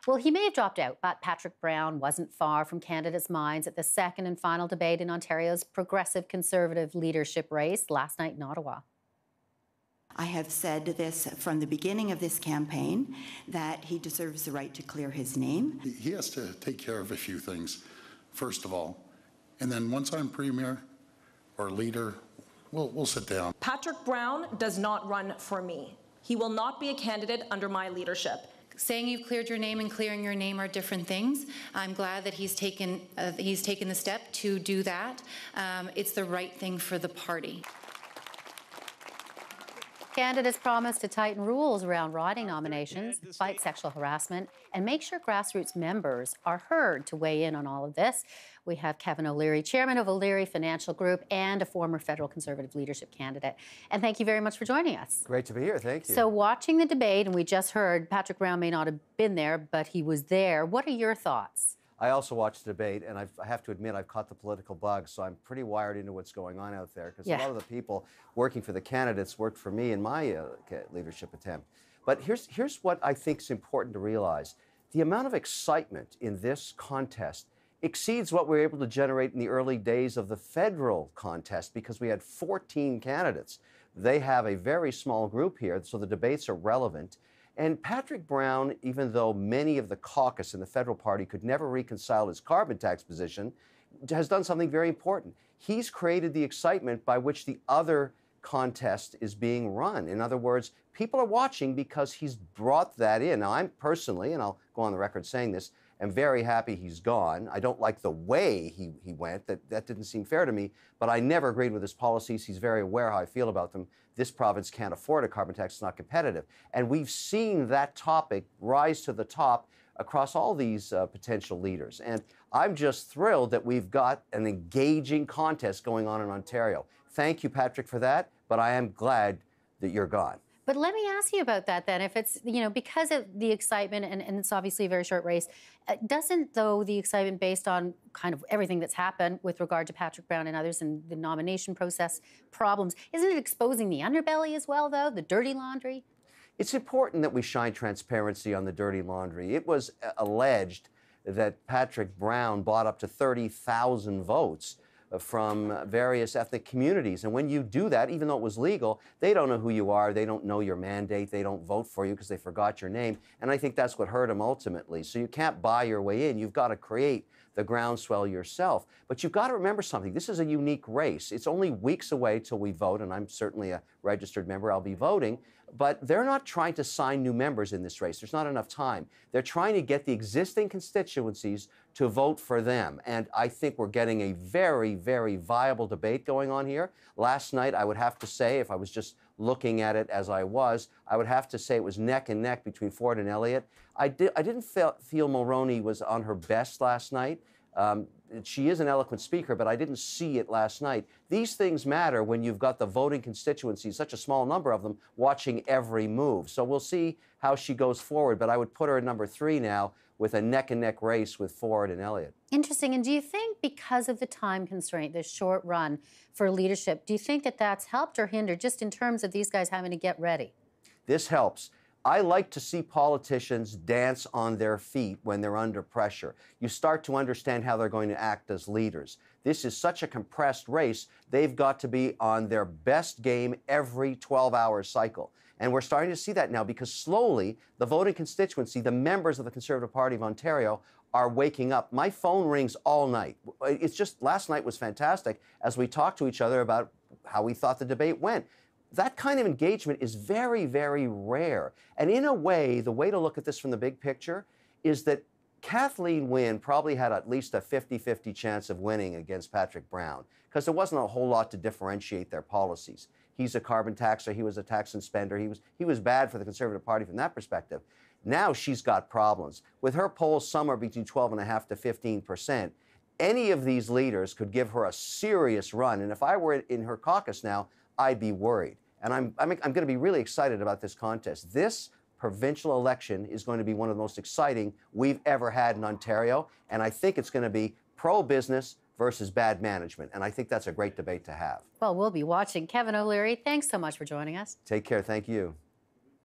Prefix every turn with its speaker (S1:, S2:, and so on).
S1: Well, he may have dropped out, but Patrick Brown wasn't far from candidates' minds at the second and final debate in Ontario's progressive Conservative leadership race last night in Ottawa.
S2: I have said this from the beginning of this campaign, that he deserves the right to clear his name.
S3: He has to take care of a few things, first of all. And then once I'm premier or leader, we'll sit down.
S4: Patrick Brown does not run for me. He will not be a candidate under my leadership.
S5: Saying you've cleared your name and clearing your name are different things. I'm glad that he's taken the step to do that. It's the right thing for the party.
S1: Candidates promised to tighten rules around riding nominations, fight sexual harassment, and make sure grassroots members are heard. To weigh in on all of this, we have Kevin O'Leary, chairman of O'Leary Financial Group and a former federal Conservative leadership candidate. And thank you very much for joining us.
S6: Great to be here. Thank you.
S1: So watching the debate, and we just heard Patrick Brown may not have been there, but he was there. What are your thoughts?
S6: I also watched the debate, and I have to admit I've caught the political bug, so I'm pretty wired into what's going on out there, because a lot of the people working for the candidates worked for me in my leadership attempt. But here's what I think is important to realize. The amount of excitement in this contest exceeds what we were able to generate in the early days of the federal contest, because we had 14 candidates. They have a very small group here, so the debates are relevant. And Patrick Brown, even though many of the caucus in the federal party could never reconcile his carbon tax position, has done something very important. He's created the excitement by which the other contest is being run. In other words, people are watching because he's brought that in. Now, I'm personally, and I'll go on the record saying this, am very happy he's gone. I don't like the way he went. That didn't seem fair to me, but I never agreed with his policies. He's very aware how I feel about them. This province can't afford a carbon tax. It's not competitive. And we've seen that topic rise to the top across all these potential leaders. And I'm just thrilled that we've got an engaging contest going on in Ontario. Thank you, Patrick, for that, but I am glad that you're gone.
S1: But let me ask you about that then. If it's, because of the excitement, and it's obviously a very short race, doesn't, though, the excitement based on kind of everything that's happened with regard to Patrick Brown and others and the nomination process problems, isn't it exposing the underbelly as well, though, the dirty laundry?
S6: It's important that we shine transparency on the dirty laundry. It was alleged that Patrick Brown bought up to 30,000 votes from various ethnic communities. And when you do that, even though it was legal, they don't know who you are, they don't know your mandate, they don't vote for you because they forgot your name. And I think that's what hurt him ultimately. So you can't buy your way in. You've got to create the groundswell yourself. But you've got to remember something. This is a unique race. It's only weeks away till we vote, and I'm certainly a registered member. I'll be voting. But they're not trying to sign new members in this race. There's not enough time. They're trying to get the existing constituencies to vote for them. And I think we're getting a very, very viable debate going on here. Last night, I would have to say, if I was just looking at it as I would have to say it was neck and neck between Ford and Elliott. I didn't feel Mulroney was on her best last night. She is an eloquent speaker, but I didn't see it last night. These things matter when you've got the voting constituencies, such a small number of them, watching every move. So we'll see how she goes forward, but I would put her at number 3 now with a neck-and-neck race with Ford and Elliott.
S1: Interesting. And do you think because of the time constraint, this short run for leadership, do you think that that's helped or hindered just in terms of these guys having to get ready?
S6: This helps. I like to see politicians dance on their feet when they're under pressure. You start to understand how they're going to act as leaders. This is such a compressed race, they've got to be on their best game every 12-hour cycle. And we're starting to see that now because slowly the voting constituency, the members of the Conservative Party of Ontario, are waking up. My phone rings all night. It's just, last night was fantastic as we talked to each other about how we thought the debate went. That kind of engagement is very, very rare. And in a way, the way to look at this from the big picture is that Kathleen Wynne probably had at least a 50-50 chance of winning against Patrick Brown because there wasn't a whole lot to differentiate their policies. He's a carbon taxer. He was a tax and spender. He was bad for the Conservative Party from that perspective. Now she's got problems. With her polls somewhere between 12.5% to 15%, any of these leaders could give her a serious run. And if I were in her caucus now, I'd be worried. And I'm going to be really excited about this contest. This provincial election is going to be one of the most exciting we've ever had in Ontario. And I think it's going to be pro-business versus bad management. And I think that's a great debate to have.
S1: Well, we'll be watching. Kevin O'Leary, thanks so much for joining us.
S6: Take care. Thank you.